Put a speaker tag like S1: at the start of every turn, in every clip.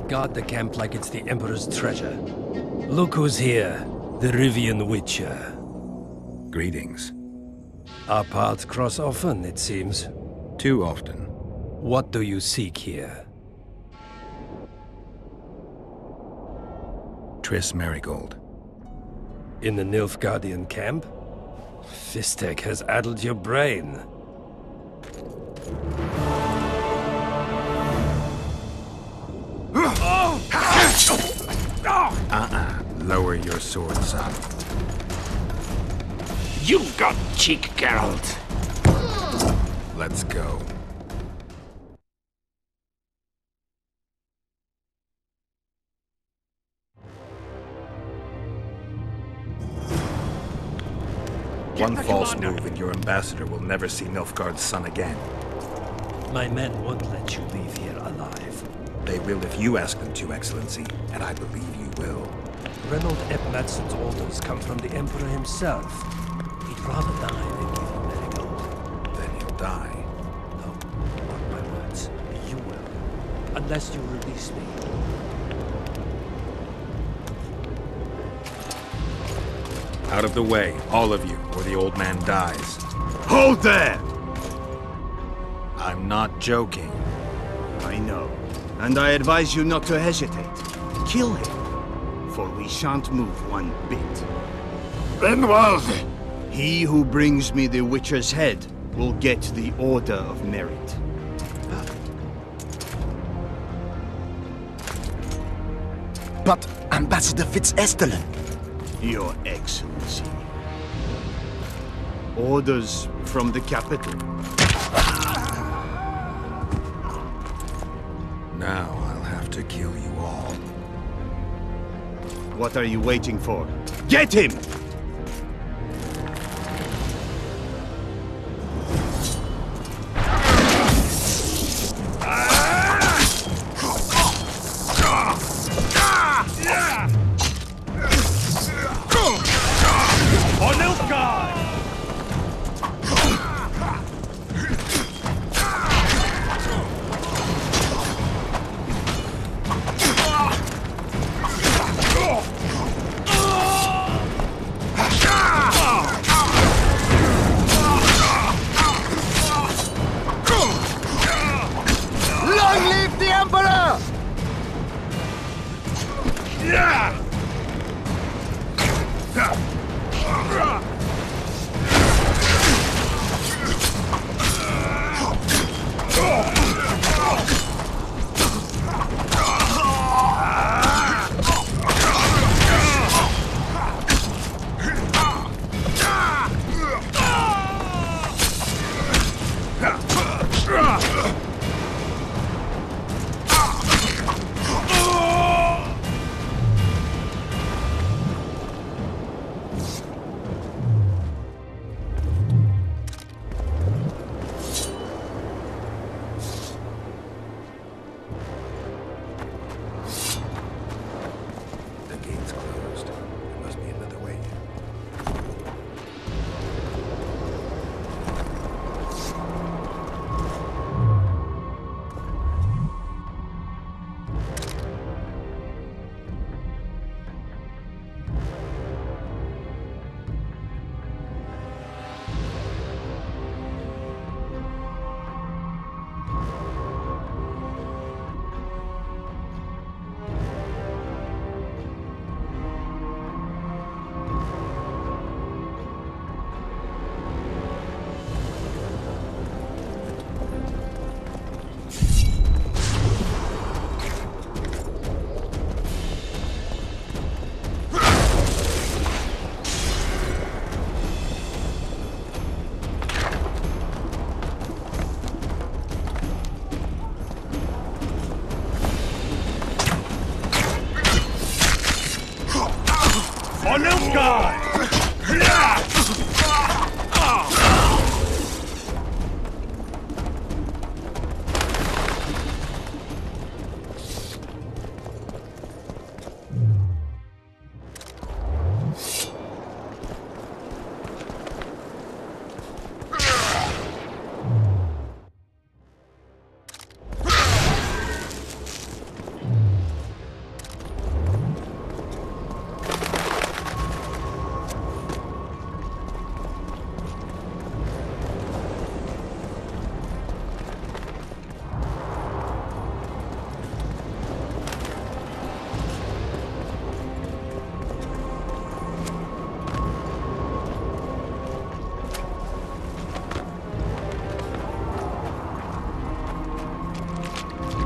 S1: guard the camp like it's the Emperor's treasure. Look who's here, the Rivian Witcher.
S2: Greetings.
S1: Our paths cross often, it seems.
S2: Too often.
S1: What do you seek here?
S2: Triss Merigold.
S1: In the Nilfgaardian camp? Fistek has addled your brain.
S2: Lower your sword, son.
S3: You've got cheek, Geralt.
S2: Let's go. One false move and your ambassador will never see Nilfgaard's son again.
S1: My men won't let you leave here alive.
S2: They will if you ask them to, Excellency, and I believe you will.
S1: Reynold Ep Madsen's orders come from the Emperor himself. He'd rather die than give you Merigold.
S2: Then he'll die.
S1: No, not my words. You will. Unless you release me.
S2: Out of the way, all of you, or the old man dies.
S4: Hold there!
S2: I'm not joking.
S4: I know. And I advise you not to hesitate. Kill him, for we shan't move one bit.
S3: Reynold!
S4: He who brings me the Witcher's head will get the Order of Merit.
S5: But Ambassador Fitz-Estellen...
S4: Your Excellency. Orders from the capital.
S2: Now I'll have to kill you all.
S4: What are you waiting for? Get him!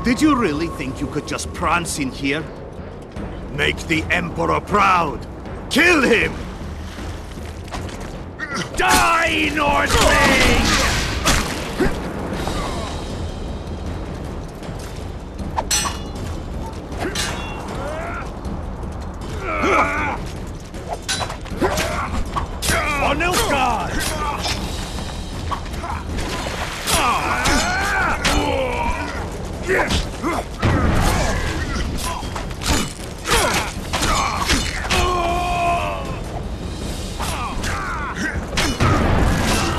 S4: Did you really think you could just prance in here? Make the Emperor proud! Kill him! Die, Nordling!
S3: For Nilfgaard!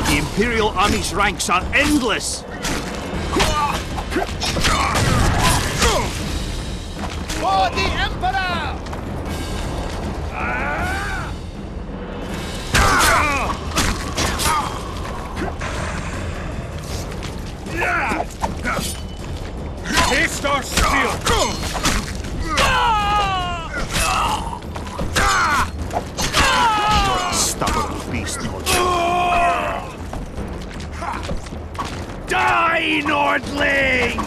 S4: The Imperial Army's ranks are endless!
S5: For the Emperor!
S3: Taste our steel!
S4: You're a stubborn beast, Nordling. Die, Nordling!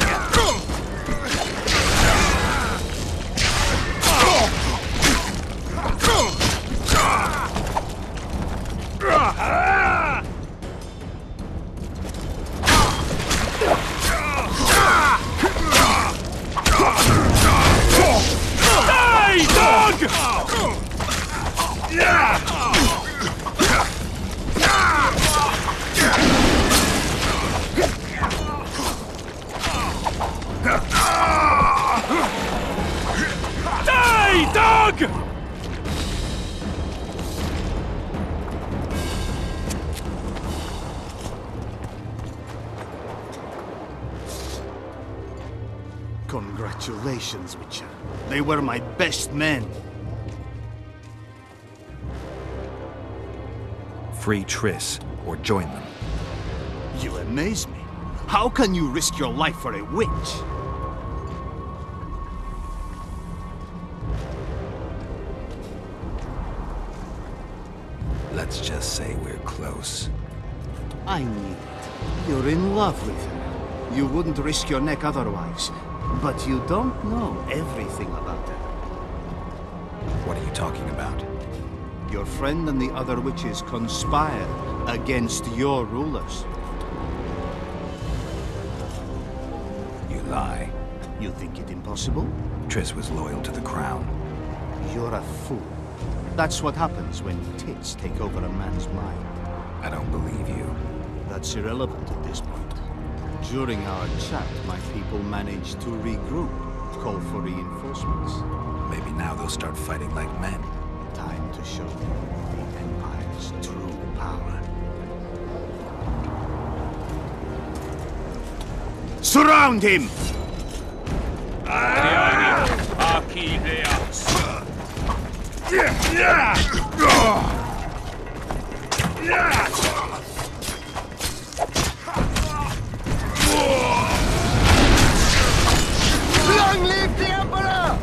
S4: Congratulations, Witcher. They were my best men.
S2: Free Triss, or join them.
S4: You amaze me. How can you risk your life for a witch?
S2: Let's just say we're close.
S4: I knew it. You're in love with her. You wouldn't risk your neck otherwise. But you don't know everything about her.
S2: What are you talking about?
S4: Your friend and the other witches conspired against your rulers.
S2: You lie.
S4: You think it impossible?
S2: Triss was loyal to the crown.
S4: You're a fool. That's what happens when tits take over a man's mind.
S2: I don't believe you.
S4: That's irrelevant at this point. During our chat, my people managed to regroup, call for reinforcements.
S2: Maybe now they'll start fighting like men.
S4: Time to show them the Empire's true power. Surround him!
S5: Long live the Emperor!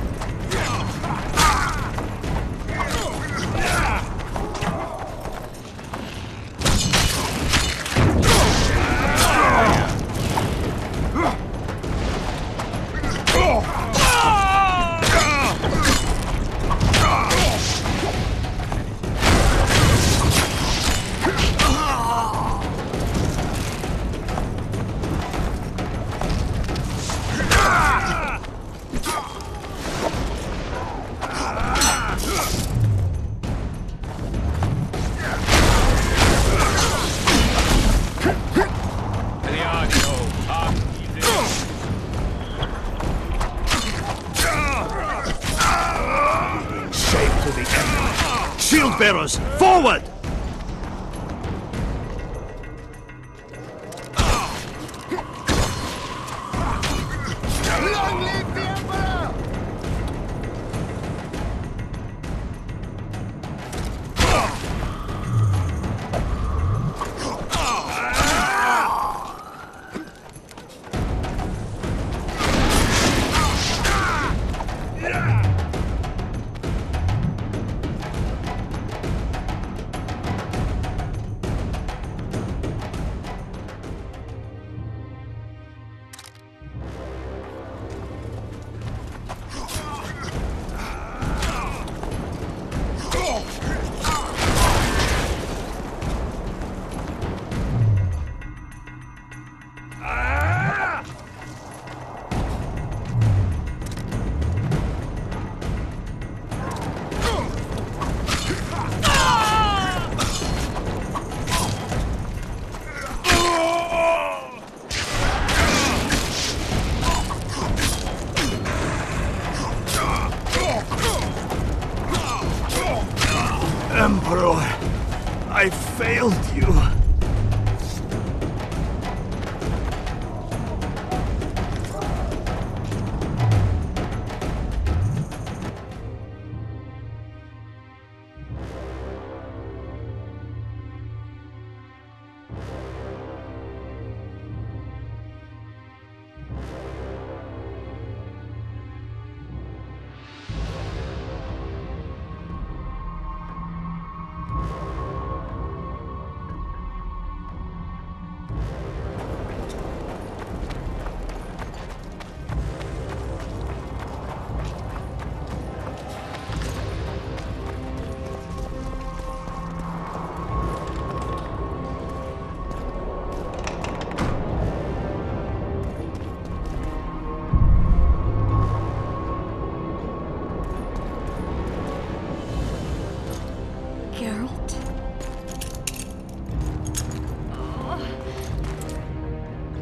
S4: Shield bearers, forward!
S5: Long live the Emperor!
S4: killed you.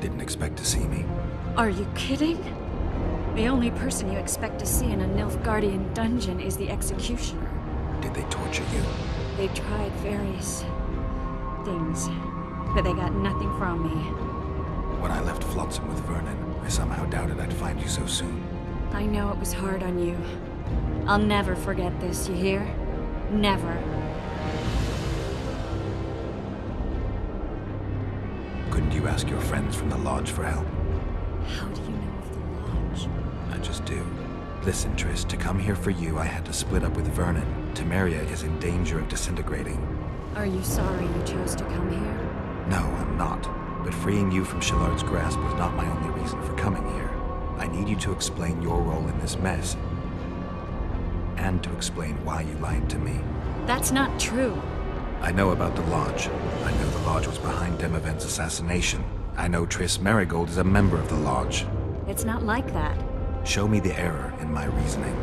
S2: Didn't expect to see me.
S6: Are you kidding? The only person you expect to see in a Nilfgaardian dungeon is the executioner.
S2: Did they torture you?
S6: They tried various things, but they got nothing from me.
S2: When I left Flotsam with Vernon, I somehow doubted I'd find you so soon.
S6: I know it was hard on you. I'll never forget this, you hear? Never.
S2: Couldn't you ask your friends from the Lodge for help?
S6: How do you know of the Lodge?
S2: I just do. Listen, Triss, to come here for you, I had to split up with Vernon. Temeria is in danger of disintegrating.
S6: Are you sorry you chose to come here?
S2: No, I'm not. But freeing you from Shillard's grasp was not my only reason for coming here. I need you to explain your role in this mess. And to explain why you lied to me.
S6: That's not true.
S2: I know about the Lodge. I know the Lodge was behind Demavend's assassination. I know Triss Merigold is a member of the Lodge.
S6: It's not like that.
S2: Show me the error in my reasoning.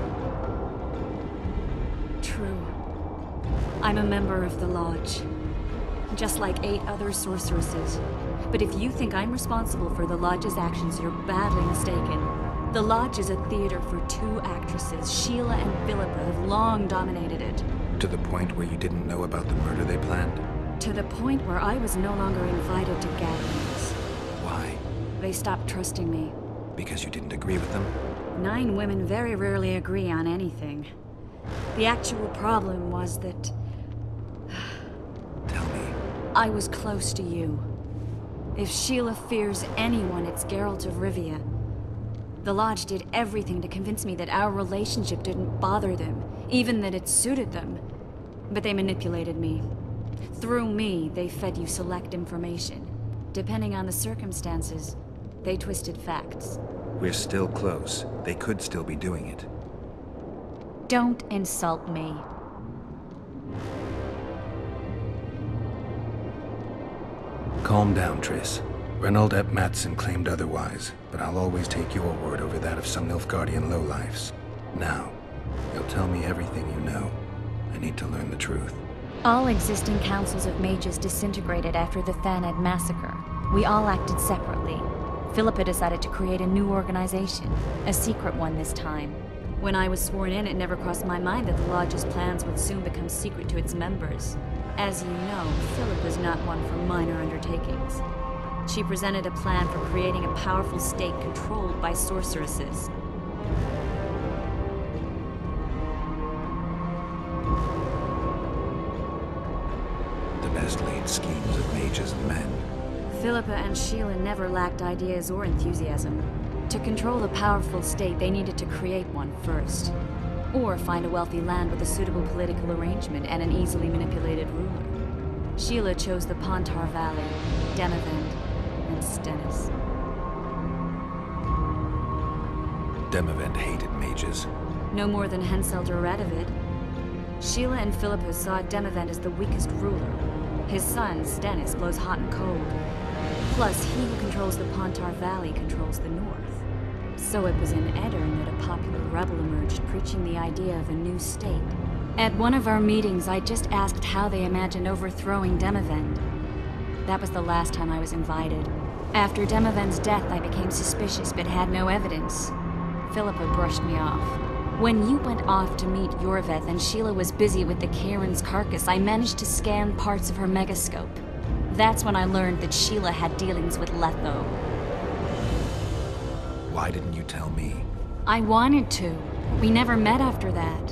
S6: True. I'm a member of the Lodge. Just like 8 other sorceresses. But if you think I'm responsible for the Lodge's actions, you're badly mistaken. The Lodge is a theater for 2 actresses. Sheila and Philippa have long dominated it.
S2: To the point where you didn't know about the murder they planned?
S6: To the point where I was no longer invited to gatherings.
S2: Why?
S6: They stopped trusting me.
S2: Because you didn't agree with them?
S6: 9 women very rarely agree on anything. The actual problem was that
S2: Tell me.
S6: I was close to you. If Sheila fears anyone, it's Geralt of Rivia. The Lodge did everything to convince me that our relationship didn't bother them, even that it suited them. But they manipulated me. Through me, they fed you select information. Depending on the circumstances, they twisted facts.
S2: We're still close. They could still be doing it.
S6: Don't insult me.
S2: Calm down, Triss. Reynold Ep Matson claimed otherwise, but I'll always take your word over that of some Nilfgaardian lowlifes. Now, you'll tell me everything you know. I need to learn the truth.
S6: All existing councils of mages disintegrated after the Thaned massacre. We all acted separately. Philippa decided to create a new organization, a secret one this time. When I was sworn in, it never crossed my mind that the Lodge's plans would soon become secret to its members. As you know, Philippa's not one for minor undertakings. She presented a plan for creating a powerful state controlled by sorceresses.
S2: The best laid schemes of mages and men.
S6: Philippa and Sheila never lacked ideas or enthusiasm. To control a powerful state, they needed to create one first. Or find a wealthy land with a suitable political arrangement and an easily manipulated ruler. Sheila chose the Pontar Valley, Demavend, and Stennis.
S2: Demavend hated mages.
S6: No more than Henselder Radovid. Sheila and Philippa saw Demavend as the weakest ruler. His son, Stennis, blows hot and cold. Plus, he who controls the Pontar Valley controls the north. So it was in Edirn that a popular rebel emerged, preaching the idea of a new state. At one of our meetings, I just asked how they imagined overthrowing Demavend. That was the last time I was invited. After Demavend's death, I became suspicious but had no evidence. Philippa brushed me off. When you went off to meet Yorveth and Sheila was busy with the Karen's carcass, I managed to scan parts of her megascope. That's when I learned that Sheila had dealings with Letho.
S2: Why didn't you tell me?
S6: I wanted to. We never met after that.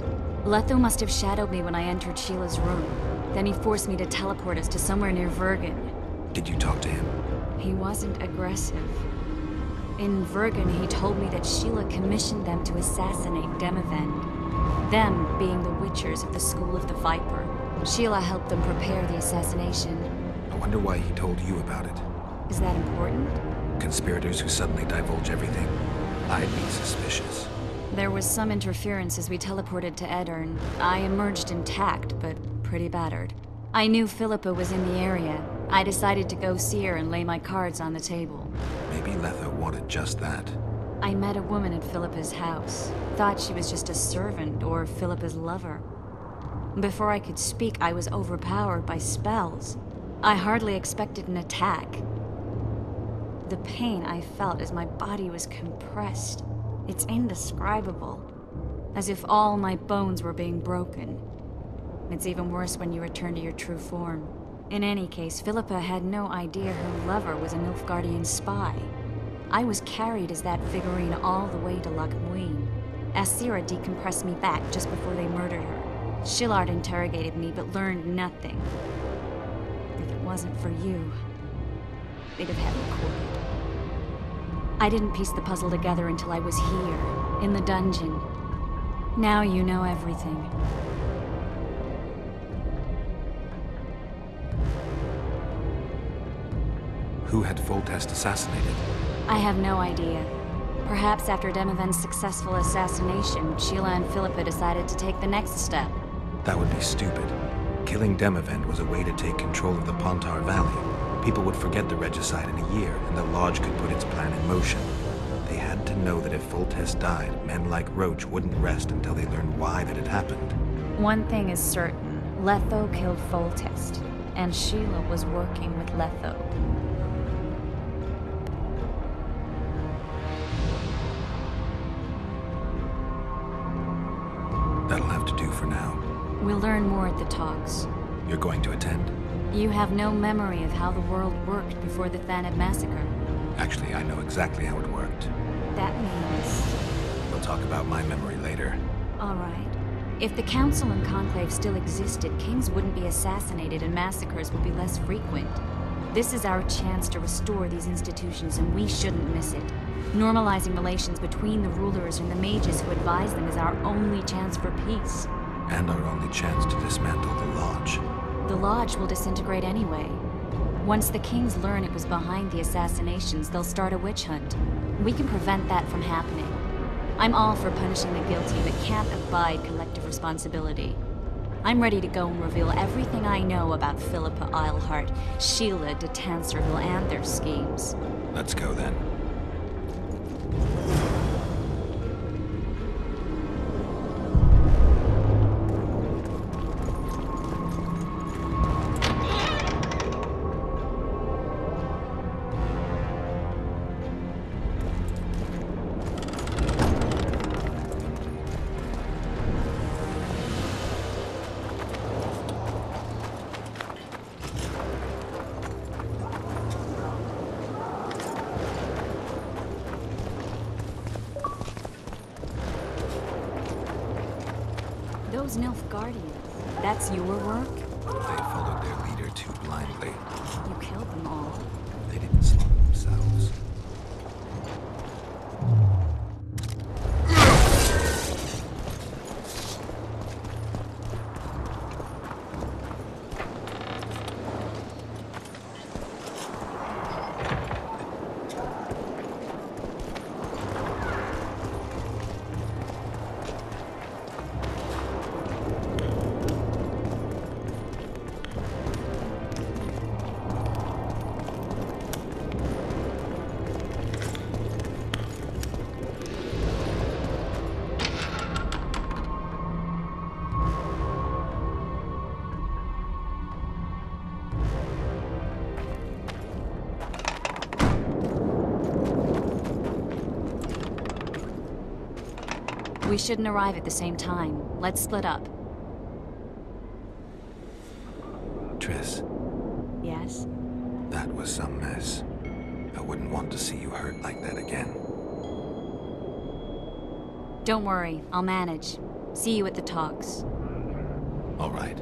S6: Letho must have shadowed me when I entered Sheila's room. Then he forced me to teleport us to somewhere near Vergen.
S2: Did you talk to him?
S6: He wasn't aggressive. In Vergen, he told me that Sheila commissioned them to assassinate Demavend. Them being the Witchers of the School of the Viper. Sheila helped them prepare the assassination.
S2: I wonder why he told you about it.
S6: Is that important?
S2: Conspirators who suddenly divulge everything. I'd be suspicious.
S6: There was some interference as we teleported to Edern. I emerged intact, but pretty battered. I knew Philippa was in the area. I decided to go see her and lay my cards on the table.
S2: Maybe Letho wanted just that.
S6: I met a woman at Philippa's house. Thought she was just a servant or Philippa's lover. Before I could speak, I was overpowered by spells. I hardly expected an attack. The pain I felt as my body was compressed. It's indescribable. As if all my bones were being broken. It's even worse when you return to your true form. In any case, Philippa had no idea her lover was a Nilfgaardian spy. I was carried as that figurine all the way to Loch Muin. Asira decompressed me back just before they murdered her. Shillard interrogated me but learned nothing. If it wasn't for you, they'd have had me quartered. I didn't piece the puzzle together until I was here, in the dungeon. Now you know everything.
S2: Who had Foltest assassinated?
S6: I have no idea. Perhaps after Demavend's successful assassination, Sheila and Philippa decided to take the next step.
S2: That would be stupid. Killing Demavend was a way to take control of the Pontar Valley. People would forget the regicide in a year, and the Lodge could put its plan in motion. They had to know that if Foltest died, men like Roach wouldn't rest until they learned why that had happened.
S6: One thing is certain. Letho killed Foltest, and Sheila was working with Letho.
S2: That'll have to do for now.
S6: We'll learn more at the talks.
S2: You're going to attend?
S6: You have no memory of how the world worked before the Thanad massacre.
S2: Actually, I know exactly how it worked.
S6: That means...
S2: We'll talk about my memory later.
S6: All right. If the Council and Conclave still existed, kings wouldn't be assassinated and massacres would be less frequent. This is our chance to restore these institutions, and we shouldn't miss it. Normalizing relations between the rulers and the mages who advise them is our only chance for peace.
S2: And our only chance to dismantle the Lodge.
S6: The Lodge will disintegrate anyway. Once the kings learn it was behind the assassinations, they'll start a witch hunt. We can prevent that from happening. I'm all for punishing the guilty, but can't abide collective responsibility. I'm ready to go and reveal everything I know about Philippa Eilhart, Sheila de Tanserville, and their schemes.
S2: Let's go then.
S6: Those Nilfgaardians, that's your work?
S2: They followed their leader too blindly.
S6: You killed them all.
S2: They didn't slaughter themselves.
S6: We shouldn't arrive at the same time. Let's split up.
S2: Triss,
S6: Yes?
S2: that was some mess. I wouldn't want to see you hurt like that again.
S6: Don't worry, I'll manage. See you at the talks.
S2: All right.